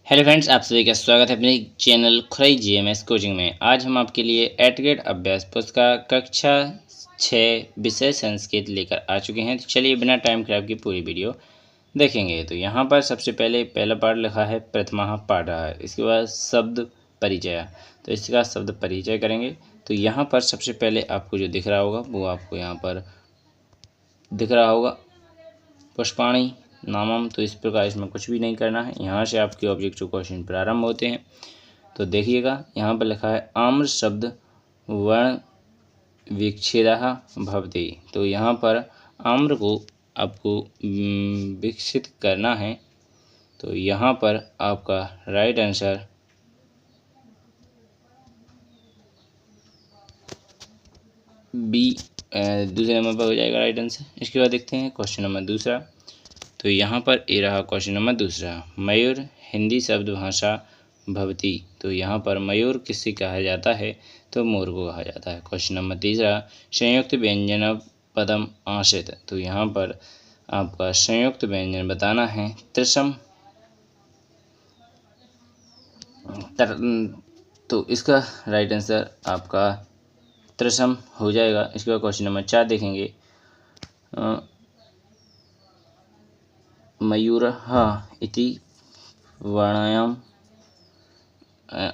Hello friends, आप सभी का स्वागत है अपने चैनल खुराई जीएमएस कोचिंग में। आज हम आपके लिए एट ग्रेड अभ्यास पुस्तक कक्षा 6 विषय संस्कृत लेकर आ चुके हैं। तो चलिए बिना टाइम खराब की पूरी वीडियो देखेंगे। तो यहाँ पर सबसे पहले पहला पाठ लिखा है प्रथमा पाठः, इसके बाद शब्द परिचय। तो इसका शब्द परिचय करेंगे। तो यहाँ पर सबसे पहले आपको जो दिख रहा होगा वो आपको यहाँ पर दिख रहा होगा पुष्पाणी नामम। तो इस प्रकार इसमें कुछ भी नहीं करना है। यहाँ से आपके ऑब्जेक्टिव क्वेश्चन प्रारंभ होते हैं। तो देखिएगा यहाँ पर लिखा है आम्र शब्द वर्ण विच्छेदः भवति। तो यहाँ पर आम्र को आपको विकसित करना है। तो यहाँ पर आपका राइट आंसर बी दूसरे नंबर पर हो जाएगा राइट आंसर। इसके बाद देखते हैं क्वेश्चन नंबर दूसरा। तो यहाँ पर ये रहा क्वेश्चन नंबर दूसरा। मयूर हिंदी शब्द भाषा भवती। तो यहाँ पर मयूर किससे कहा जाता है? तो मोर को कहा जाता है। क्वेश्चन नंबर तीसरा संयुक्त व्यंजन पदम आश्रित। तो यहाँ पर आपका संयुक्त व्यंजन बताना है। त्रिशम तो इसका राइट आंसर आपका त्रिशम हो जाएगा। इसके बाद क्वेश्चन नंबर 4 देखेंगे। मयूरः इति वर्णायाम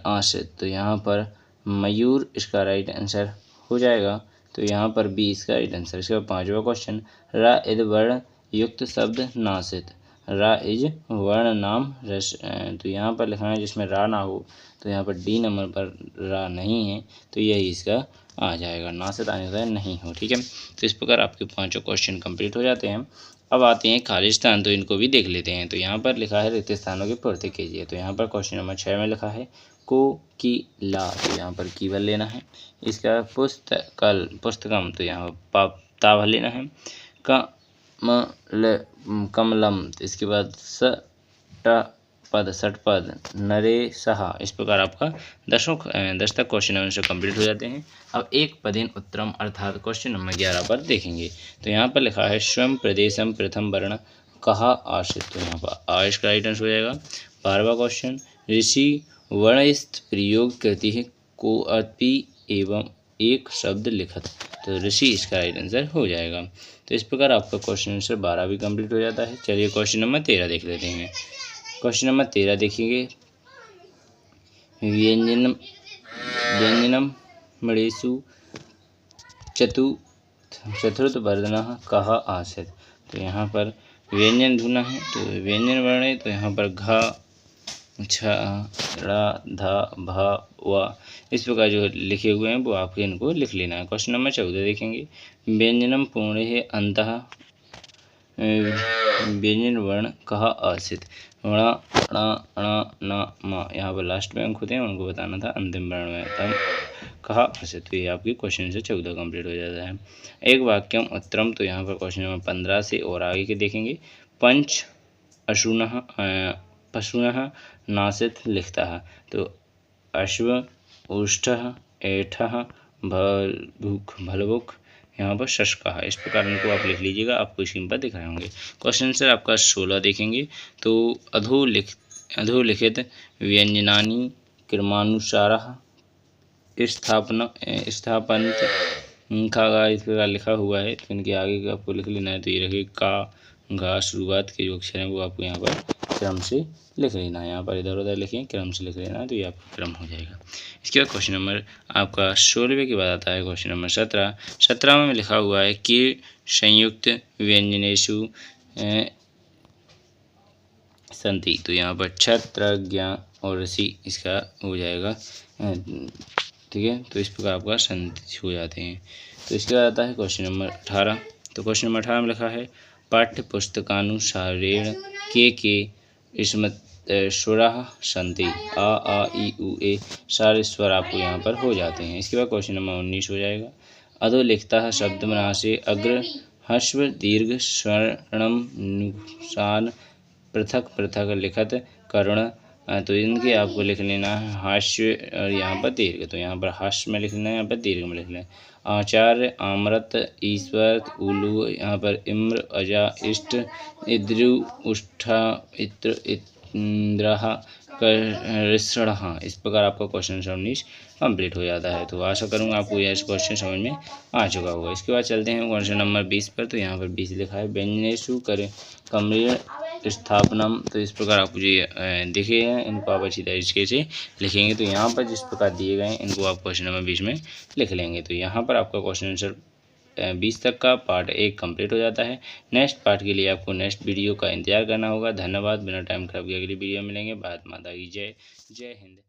आश्रित। तो यहाँ पर मयूर इसका राइट आंसर हो जाएगा। तो यहाँ पर बी इसका राइट आंसर। इसके बाद 5वां क्वेश्चन रा इद वर्ण युक्त शब्द नासित। रा इज वर्ण नाम रस। तो यहाँ पर लिखना है जिसमें रा ना हो। तो यहाँ पर डी नंबर पर रा नहीं है, तो यही इसका आ जाएगा। नासित आने का नहीं हो। ठीक है, तो इस प्रकार आपके 5 क्वेश्चन कंप्लीट हो जाते हैं। अब आते हैं खाली स्थान, तो इनको भी देख लेते हैं। तो यहाँ पर लिखा है रिक्त स्थानों की पूर्ति कीजिए। तो यहाँ पर क्वेश्चन नंबर 6 में लिखा है को की ला। तो यहाँ पर कीवल लेना है। इसका पुस्तकम। तो यहाँ पर तावल लेना है। कमलम। तो इसके बाद षटपद नरेशः। इस प्रकार आपका 10 तक क्वेश्चन आंसर कंप्लीट हो जाते हैं। अब एक पदेन उत्तरम अर्थात क्वेश्चन नंबर 11 पर देखेंगे। तो यहाँ पर लिखा है स्वयं प्रदेशम प्रथम वर्ण कहा आश्रित। तो यहाँ पर आ इसका राइट आंसर हो जाएगा। 12वां क्वेश्चन ऋषि वर्णस्थ प्रयोग करती है को अपि एवं एक शब्द लिखत। तो ऋषि इसका राइट आंसर हो जाएगा। तो इस प्रकार आपका क्वेश्चन आंसर 12 भी कंप्लीट हो जाता है। चलिए क्वेश्चन नंबर 13 देख लेते हैं। क्वेश्चन नंबर 13 देखिए व्यंजनम मणेषु चतुर्थ वर्णः कः आसीत्। तो यहाँ पर व्यंजन ढूंढना है। तो व्यंजन वर्ण है। तो यहाँ पर घ छ ड़ ध भ व इस प्रकार जो लिखे हुए हैं वो आपको इनको लिख लेना है। क्वेश्चन नंबर 14 देखेंगे व्यंजनम पूर्ण है अंतः व्यंजन वर्ण कहा आसित। ण ण न म यहाँ पर लास्ट में अंक होते हैं, उनको बताना था अंतिम वर्ण में तम कहा आसित। तो ये आपकी क्वेश्चन से 14 कंप्लीट हो जाता है। एक वाक्यम उत्तरम। तो यहाँ पर क्वेश्चन नंबर 15 से और आगे के देखेंगे। पंच अशुनः पशुनः नासित लिखता है। तो अश्व उष्ठः ऐठः भलभुक यहाँ पर शशका है। इस प्रकार इनको आप लिख लीजिएगा, आपको स्क्रीन पर दिख रहे होंगे। क्वेश्चन आंसर आपका 16 देखेंगे। तो अधोलिखित व्यंजनानि क्रमानुसारः स्थापन्त खा इस प्रकार लिखा हुआ है। तो इनके आगे का आपको लिख लेना है। तो ये रखिए का घा शुरुआत के जो अक्षर हैं वो आपको यहाँ पर क्रम से लिख लेना है। यहाँ पर इधर उधर लिखें, क्रम से लिख लेना है। तो ये आपका क्रम हो जाएगा। इसके बाद क्वेश्चन नंबर आपका 16वें के बाद आता है क्वेश्चन नंबर 17 में लिखा हुआ है कि संयुक्त व्यंजनेषु संति। तो यहाँ पर छत्र ज्ञा और ऋषि इसका हो जाएगा। ठीक है, तो इस प्रकार आपका संति हो जाते हैं। तो इसके बाद आता है क्वेश्चन नंबर 18। तो क्वेश्चन नंबर 18 में लिखा है पाठ्य पुस्तकानुसारेण के स्मृत स्वराः सन्ति। आ ई उ ए सारे स्वर आपको यहाँ पर हो जाते हैं। इसके बाद क्वेश्चन नंबर 19 हो जाएगा। अधोलिखितः शब्दमनासे अग्र ह्रस्व दीर्घ स्वर्णम नुक्सान पृथक पृथक लिखत कर्ण। तो इनके आपको लिख लेना है हास्य और यहाँ पर दीर्घ। तो यहाँ पर हास्य में लिख लेना है, यहाँ पर दीर्घ में लिख लेना है। आचार्य आमृत ईश्वर उलू यहाँ पर इम्र अजा इष्ट इद्रु उष्ठा इत्र इंद्रः हाँ, इस प्रकार आपका क्वेश्चन 19 कंप्लीट हो जाता है। तो आशा करूँगा आपको यह क्वेश्चन समझ में आ चुका होगा। इसके बाद चलते हैं क्वेश्चन नंबर 20 पर। तो यहाँ पर 20 लिखा है व्यंजनेषु करे कमरीय स्थापनम। तो इस प्रकार आपको जो दिखे हैं इनको आप अच्छी तरीके से लिखेंगे। तो यहाँ पर जिस प्रकार दिए गए हैं इनको आप क्वेश्चन नंबर 20 में लिख लेंगे। तो यहाँ पर आपका क्वेश्चन आंसर 20 तक का पार्ट 1 कंप्लीट हो जाता है। नेक्स्ट पार्ट के लिए आपको नेक्स्ट वीडियो का इंतजार करना होगा। धन्यवाद। बिना टाइम खराब किए अगली वीडियो में मिलेंगे। भारत माता की जय। जय हिंद।